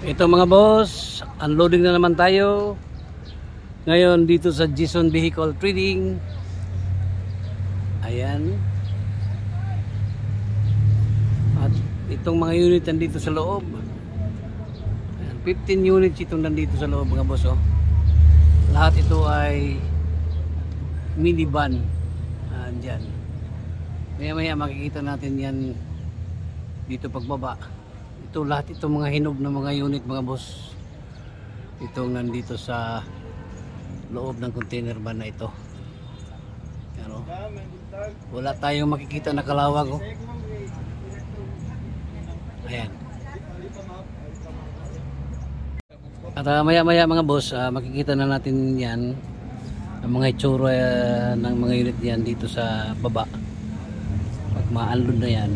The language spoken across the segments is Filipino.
Ito mga boss, unloading na naman tayo ngayon dito sa Jason Vehicle Trading. Ayan. At itong mga unit nandito sa loob. Ayan, 15 units itong nandito sa loob mga boss. Oh. Lahat ito ay minivan. Andyan. Maya-maya makikita natin yan dito pagbaba. Ito lahat itong mga hinog na mga unit mga boss. Itong nandito sa loob ng container van na ito. Ano? Wala tayong makikita na kalawag. Oh. Ayan. At maya-maya mga boss, makikita na natin yan ang mga itsura ng mga unit yan dito sa baba. Pag ma-unload na yan,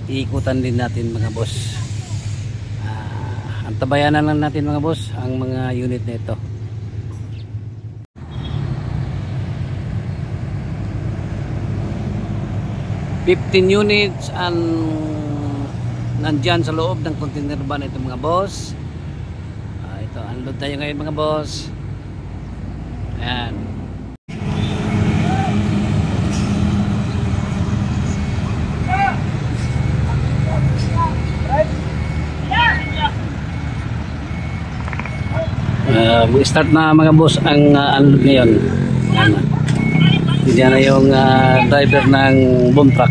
iikutan din natin mga boss. Antabayanan lang natin mga boss ang mga unit na ito. $15 units ang nandyan sa loob ng container van ito mga boss. Ito, unload tayo ngayon mga boss. Ayan. Start na mga boss ang unload ngayon. Diyan na yung driver ng boom truck.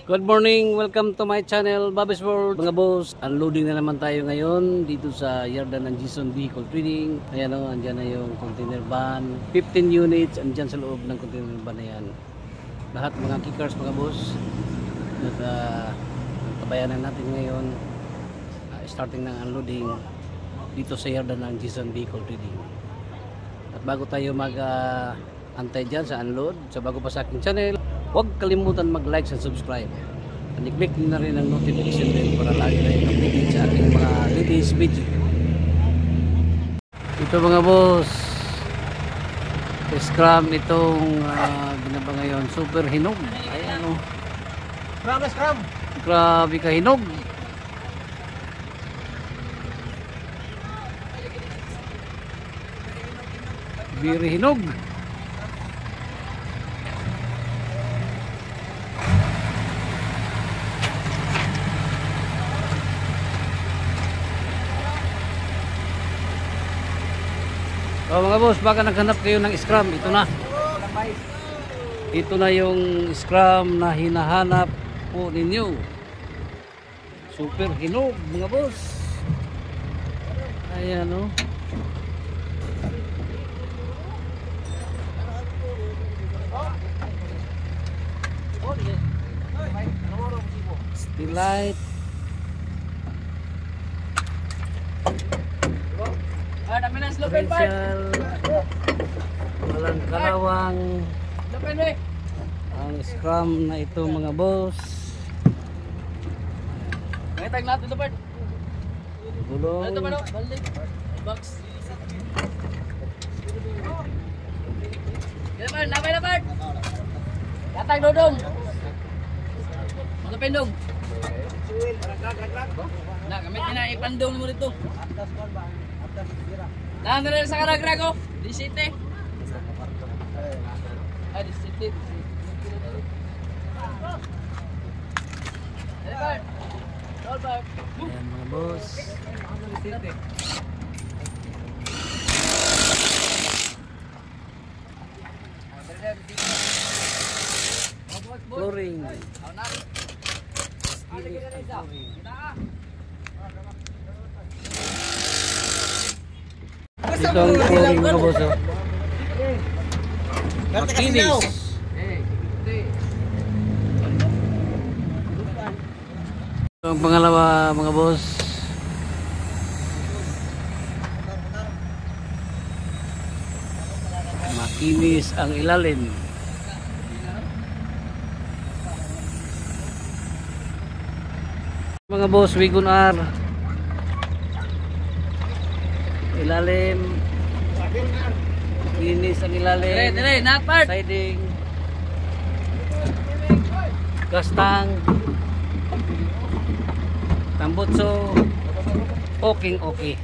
Good morning, welcome to my channel Bobby's World. Mga boss, unloading na naman tayo ngayon dito sa yarda ng Jason Vehicle Trading. Ayan o, andyan na yung container van. 15 units andyan sa loob ng container van na yan. Lahat mga kickers mga boss. At tabayanan natin ngayon starting ng unloading dito sa yarda ng Jason Vehicle Trading. At bago tayo mag-antay dyan sa unload, sa bago pa sa aking channel, huwag kalimutan mag-like and subscribe. At i-click nyo na rin ang notification bell para lagi na yung updated sa ating mga latest video. Ito mga boss, scrum itong ginaba ngayon, super hinog. Ayan o. Scrum! Grabe ka hinog. Very hinog. Mga boss, baka naghanap kayo ng scrum, ito na. Ito na yung scrum na hinahanap po ninyo. Super hinog mga boss. Ayan o. Light. Differential. Walang kalawang. Ang scrum na ito mga boss. Tag natin dapat. Gulong. Box. Dapat, napay dapat. Katag dodong. Mga pendong. Na, gamit na ipandong mo dito. Nah, nara sa karagrago. Di city. Di city. Dapat. Ayan mga boss. Flooring. Ito ang flooring mga boss. Makinis. Ang pangalawa mga boss, makinis ang ilalim. Mga boss, Wigon R, ilalim, linis ang ilalim, Dire, not part. siding. gas tank, tambutso, okay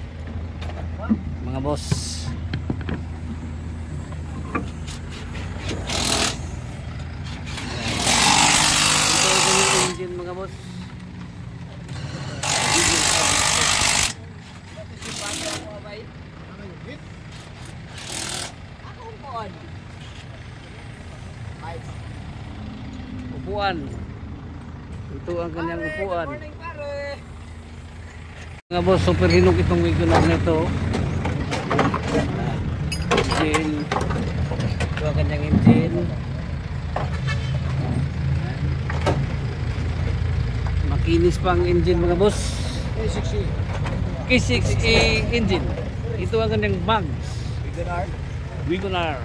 mga boss. Ito yung engine mga boss. Upuan. Ito ang kanyang upuan. Mga boss, super hinog itong Wagoner nito. Engine. Ito ang kanyang engine. Makinis pang engine mga boss. K6E engine. Ito ang kanyang bags. Wagoner.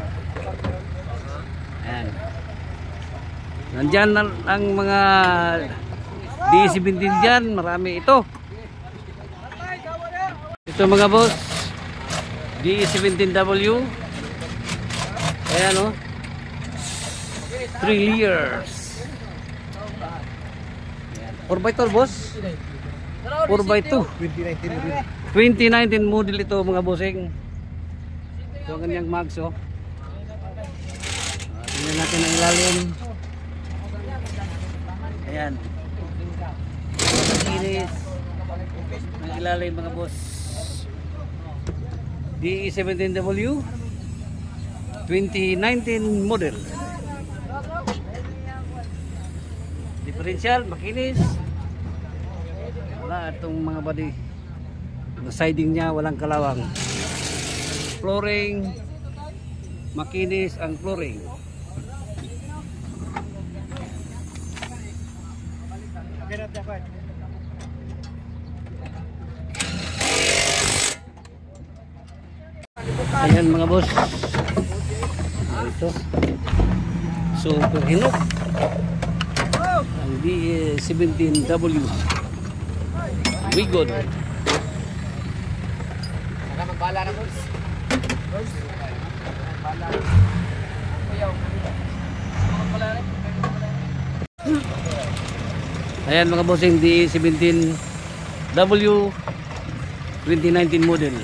Ayan. Nandyan ang mga D17 dyan. Marami ito. Ito mga boss. D17W. Ayan o. 3 layers. 4x2 boss. 4x2. 2019 model ito mga bossing. Ito ang kanyang mags o. Tingnan natin ang ilalim. Ayan. Kinis ang ilalim mga boss. DE17W 2019 model. Differential, makinis. Wala itong mga body. Ang siding niya walang kalawang. Flooring, makinis ang flooring. Ayan mga boss. Ito. Super hinog. Ang DE17W Wagon. Magbala na boss. Ayan mga bossing, DE17W 2019 model.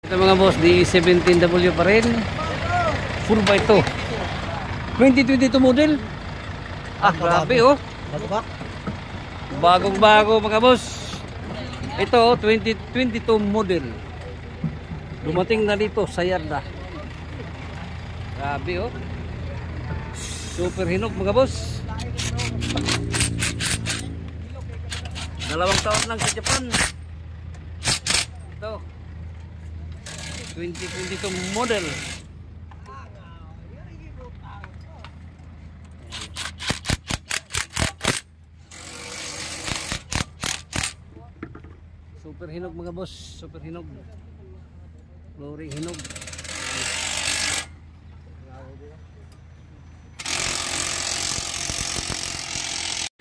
Ito mga boss, DE17W pa rin. 4x2 2022 model. Ah, grabe oh. Bagong bago mga boss. Ito 2022 model. Dumating na dito sa yarda. Grabe oh. Super hinog mga boss. 2 taon lang sa Japan. Ito 2022 model. Super hinog mga boss, super hinog. Flooring hinog.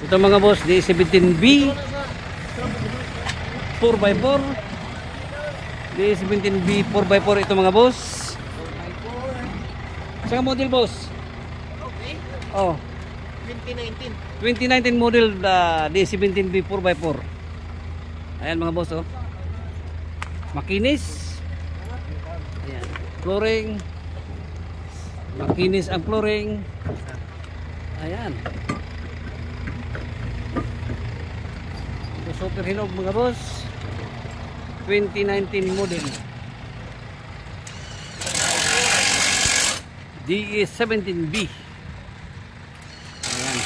Ito mga boss, D17B 4x4. D17B 4x4 ito mga boss. Saan model boss? Oh, 2019 model D17B 4x4. Ayan mga boss oh. Makinis. Ayan. Flooring. Makinis ang flooring. Ayan. Ito super hinog mga boss. 2019 model. DE17B. Ayan.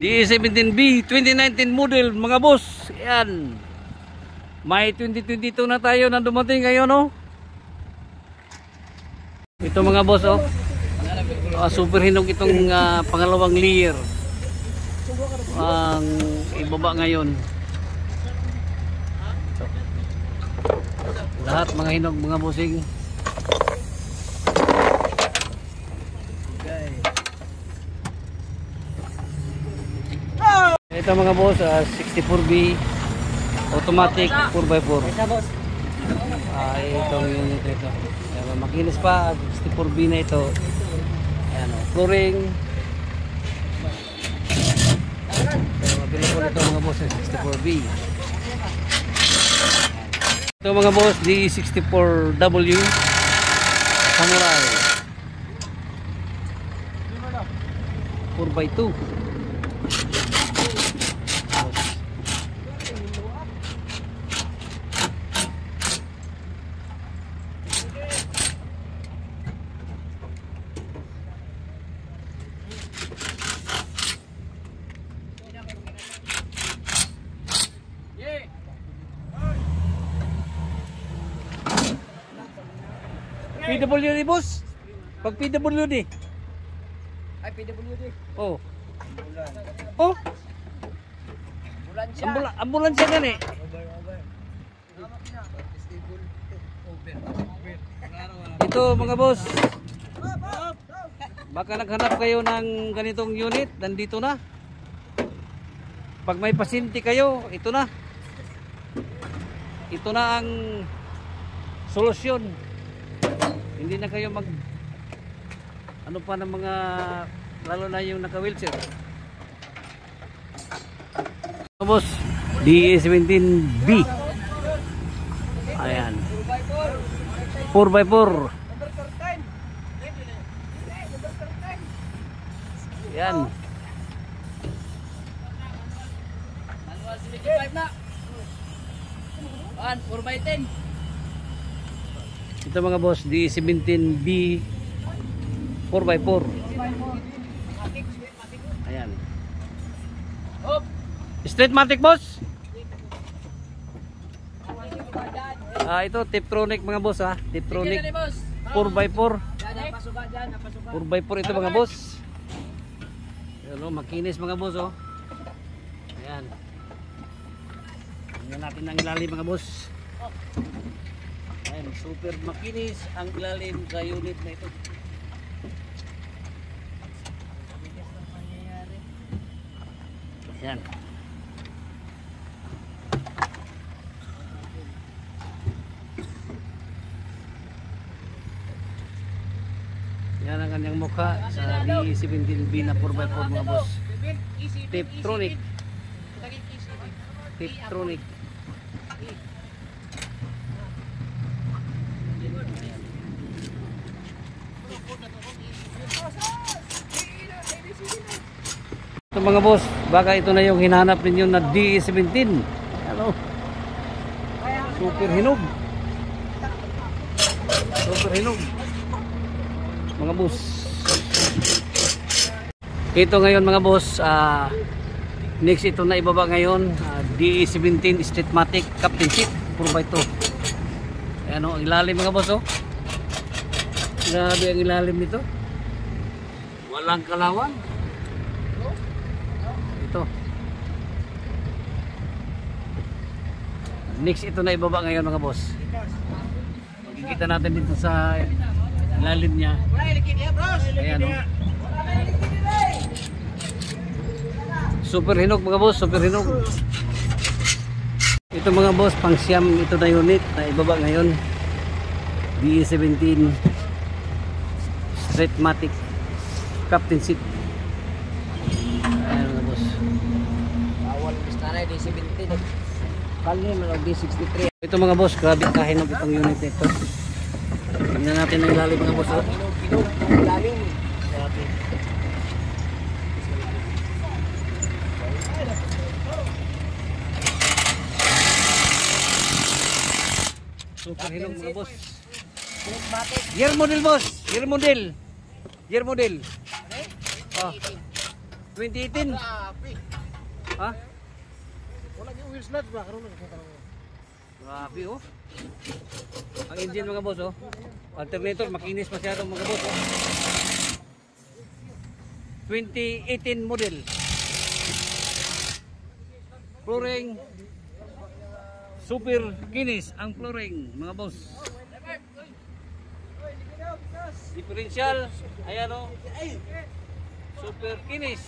DE17B 2019 model mga boss. Ayan. May 2022 na tayo na dumating ngayon oh. Ito mga boss oh. Super hinog itong pangalawang layer. Ang ibaba ngayon. Lahat mga hinog mga bossing. Ito mga boss, 64B automatic 4x4. Itong unit ito. ito. Pero makinis pa, 64B na ito. Ayan o, flooring. So, mabili ko nito mga boss, 64B. Ito mga boss, D64W Samurai 4x2. PWD boss. Pag PWD. Ay, PWD. Oh. Oh, Ambulansya. ambulansya gani. Ito mga boss. Baka naghanap kayo ng ganitong unit, nandito na. Pag may pasyente kayo, ito na. Ito na ang solusyon. Hindi na kayo mag ano pa ng mga, lalo na yung naka-wheelchair. Boss, DE17B. Ayan. 4x4. Yan. Manual 75 na. 4x10. Ito mga boss, DE17B 4x4. Ayan. Hop. Streetmatic boss. Ito Tiptronic mga boss ha. Tiptronic 4x4. 4x4 ito mga boss. Ayan, makinis mga boss oh. Ayan. Tingnan natin ang ilalim mga boss. Ayan, super makinis ang ilalim sa unit na ito. Ayan. Yan ang kanyang mukha sa D17B na 4x4 mga boss. Tiptronic. Tiptronic. Ito mga boss, baka ito na yung hinahanap ninyo na DE17. Ano? Super hinog. Super hinog. Mga boss. Ito ngayon mga boss, next ito na ibaba ngayon, DE17 Streetmatic Captain Seat 4x2. Ayan o, ang ilalim mga boss o. Grabe ang ilalim nito. Walang kalawan. Ito. Next ito na ibaba ngayon mga boss. Makikita natin dito sa ilalim niya. Ayan o. Super hinog mga boss, super hinog. Ito mga boss, pang siyam ito na unit na ibaba ngayon. DE17 Streetmatic Captain Seat. Ayan mga boss. Bawal bistanay D17. Kali man D63. Ito mga boss, grabe kahinog itong unit ito. Tingnan natin ang ilalim mga boss. Hinog, lalim. Grabe. Super hinog mga boss. Year model boss, year model. Year model. Oh. 2018. Ha? Wala yung wheels nuts ba? Karoon lang. Grabe oh. Ang engine mga boss oh. Alternator makinis masyado mga boss oh. 2018 model. Flooring super kinis ang flooring mga boss. Differential ayan oh. Super kinis.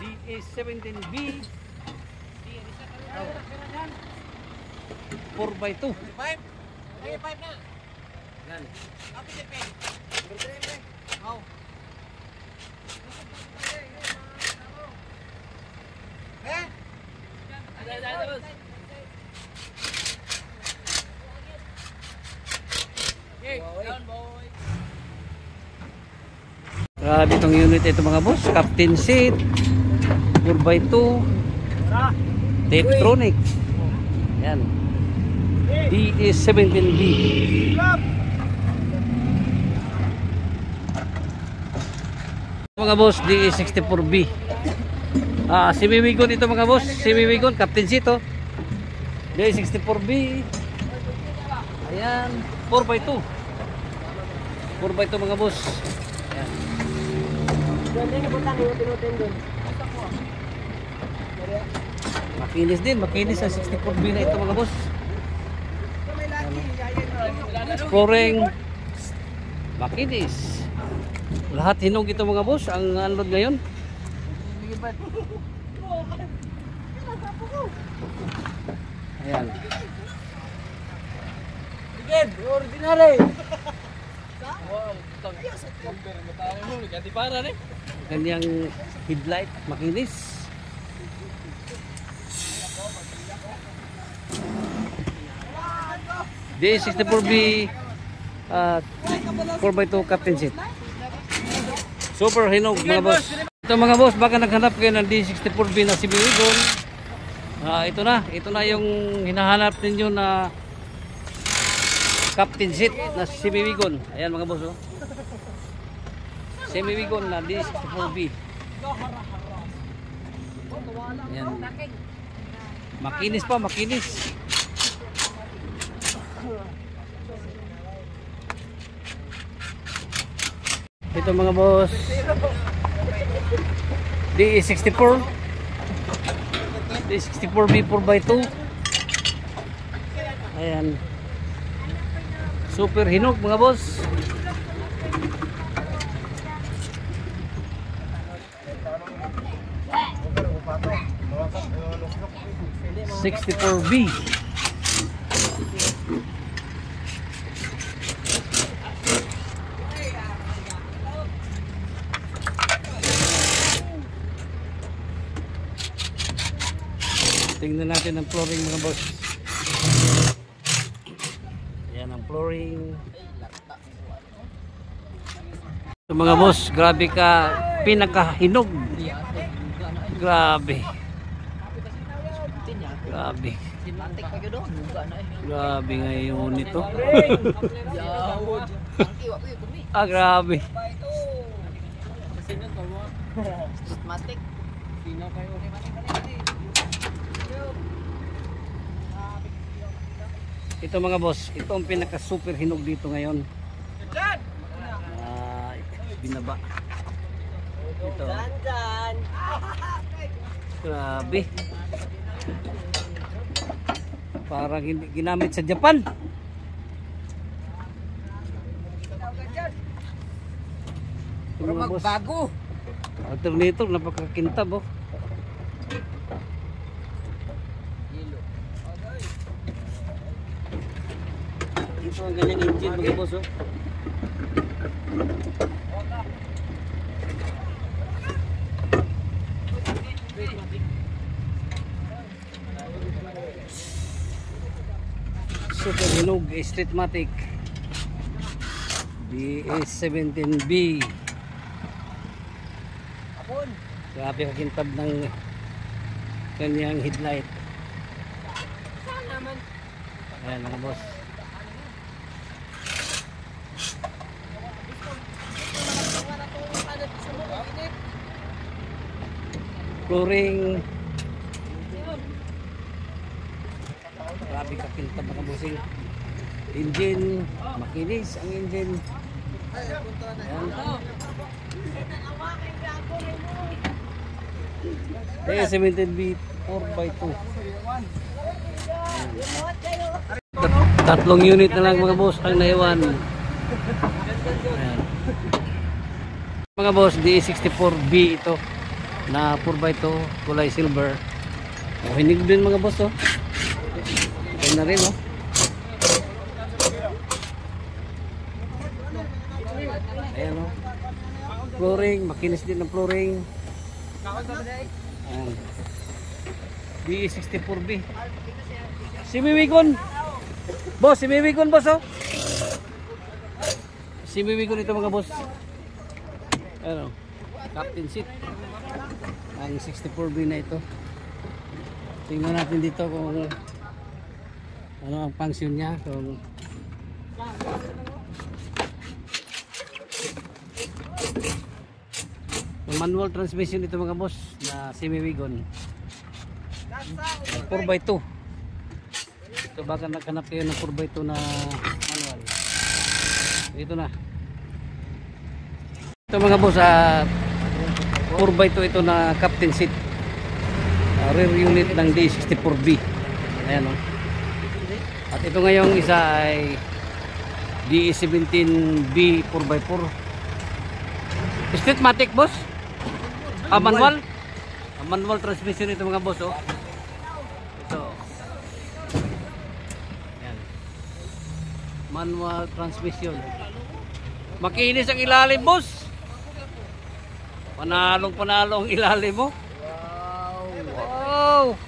DE17B 4x2. 5? Ay, 5 na. Yan. Kapit si Pen. Oh. Eh? Grabe itong unit ito mga boss. Captain seat, 4x2, Taptronic. Yan. DE17B. Mga boss, DE64B. Semi-wagon ito mga boss. Semi-wagon, Captain seat oh. DE64B. Ayan, 4x2. 4x2 mga boss. Ayan. Makinis din, makinis ang 64B na ito mga boss. Exploring, makinis. Lahat hinog ito mga boss, ang unload ngayon. Ayan. Sige, ordinary. Ganyang headlight, makinis. D64B 4x2 captain seat. Super hinog mga boss. Ito mga boss, baka naghanap kayo ng D64B na semi-wagon. Ito na yung hinahanap ninyo na captain seat na semi-wagon. Ayan mga boss oh. Semi-wagon na D64B. Ayan. Makinis pa, makinis. Ito mga boss, DE64 D64B 4x2. Ayan, super hinog mga boss. DE64B. Tingnan natin ang flooring mga boss. Ayan ang flooring. So mga boss, grabe ka pinakahinog. Grabe. Grabe. Grabe ngayon ito. Grabe. Matik. Ito mga boss, ito ang pinaka super hinog dito ngayon. Binaba. Ito. Grabe. Parang hindi ginamit sa Japan. Pero magbago. Alternator, napakakintab oh. Ito ang ganyang engine mga boss oh. Super hinog, Streetmatic DS17B. Grabe kakintab ng kanyang headlight. Ayan mga boss. Flooring. Grabe kakintab mga bossing. Engine, makinis ang engine. Ayan. DS17B 4x2. Tatlong unit na lang mga boss ang naiwan. Ayan. Mga boss, DE64B ito na 4x2 kulay silver. Hinig din mga boss oh. Ito na rin oh. Flooring, makinis din ng flooring. Ayan. DE64B. Si Miwigon. Boss, si Miwigon boss oh. Si Miwigon ito mga boss. Ano? Captain seat. Ang 64B na ito. Tingnan natin dito kung ano ang function niya. Kung manual transmission ito mga boss na semi-wagon 4x2. Ito baka naghanap kayo ng 4x2 na manual. Ito na. Ito mga boss 4x2 ito na captain seat. Rear unit ng D64B. Ayan o. At ito ngayong isa ay DE17B 4x4. Streetmatic boss? Manual? Manual transmission ito mga boss oh. Ito. Ayan. Manual transmission. Makinis ang ilalim boss. Panalong ang ilalim mo. Wow.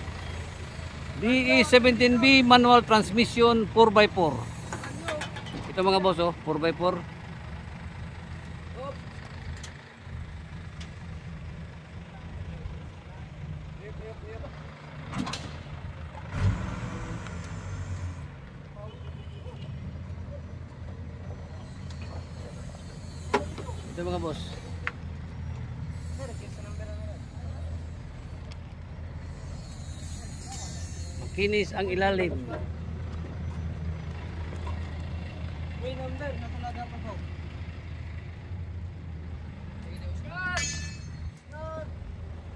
DE17B manual transmission 4x4. Ito mga boss oh, 4x4. Ito mga boss. Makinis ang ilalim.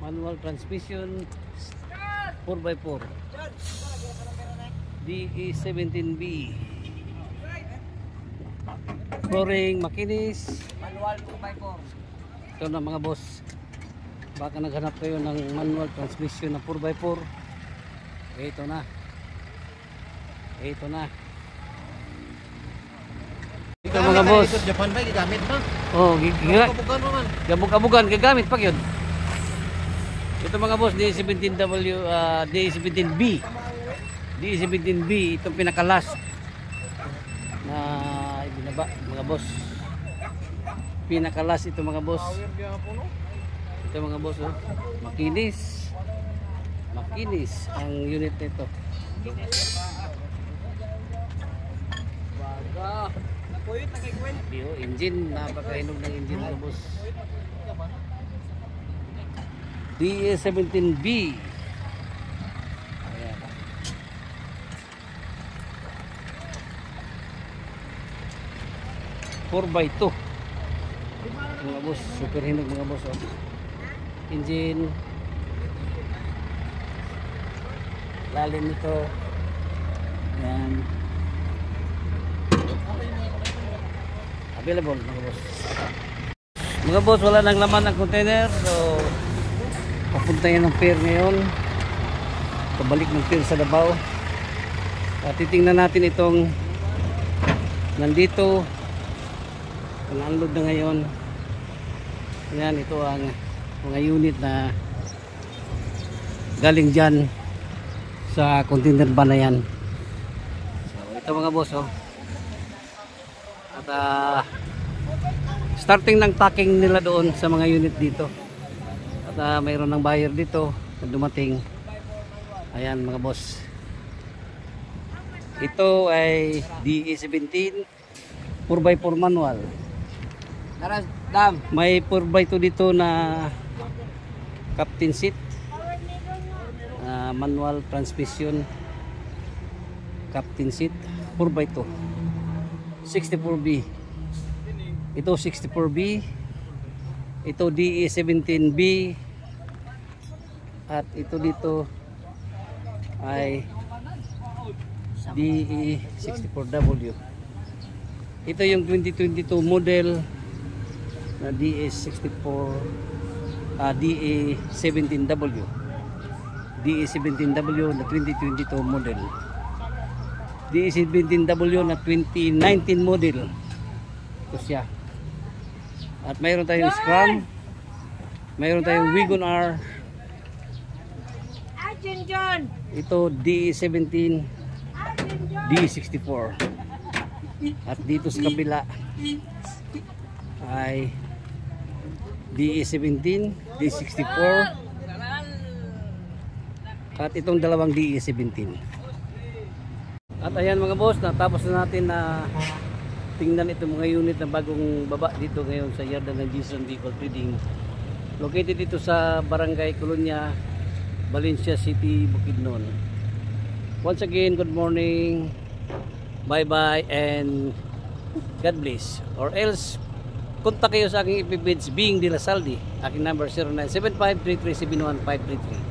Manual transmission 4x4 DE17B. Flooring makinis. Manual 2x4. Ito na mga boss. Baka naghanap kayo ng manual transmission na 4x4. Ito na. Ito na. Ito mga boss. Japan ba gigamit ba? Oh, Kabugan mo man. gabog-gabugan gagamit pa 'yun. Ito mga boss, DE17W, DE17B. DE17B itong pinaka-last na ibinaba mga boss. Pinaka-last ito mga boss. Ito mga boss oh. Makinis. Makinis ang unit nito. Baga. Nakuyot na kay Gwen. Dio, engine, napakahinog ng engine mga boss. DE17B. Ayan. Four by 2 mga boss, super hinog mga boss oh. Engine lalim nito. Ayan. Available mga boss. Mga boss, wala nang laman ng container, so papunta yan ng pier ngayon. Pabalik ng pier sa Davao. Titingnan natin itong nandito. Pang-unload na ngayon. Yan, ito ang mga unit na galing dyan sa container van na yan. So, ito mga boss oh. At starting ng packing nila doon sa mga unit dito. At mayroon ng buyer dito na dumating. Ayan mga boss. Ito ay DE17 4x4 manual. May 4x2 dito na captain seat, manual transmission captain seat 4x2 64B. Ito 64B, ito DE17B, at ito dito ay DE64W. Ito yung 2022 model na DE17W. DE17W na 2022 model. DE17W na 2019 model. Ito siya. At mayroon tayong Scrum. Mayroon tayong Wigon R. John. Ito DE17, D64. At dito sa kabila ay DE17, D64. At itong dalawang DE17. At ayan mga boss, natapos na natin na tingnan itong mga unit na bagong baba dito ngayon sa yarda ng Jason Vehicle Trading. Located dito sa Barangay Colonia, Valencia City, Bukidnon. Once again, good morning, bye bye, and God bless. Or else, kontak kayo sa aking FB page, Being De La Saldi. Aking number 0975-3371533.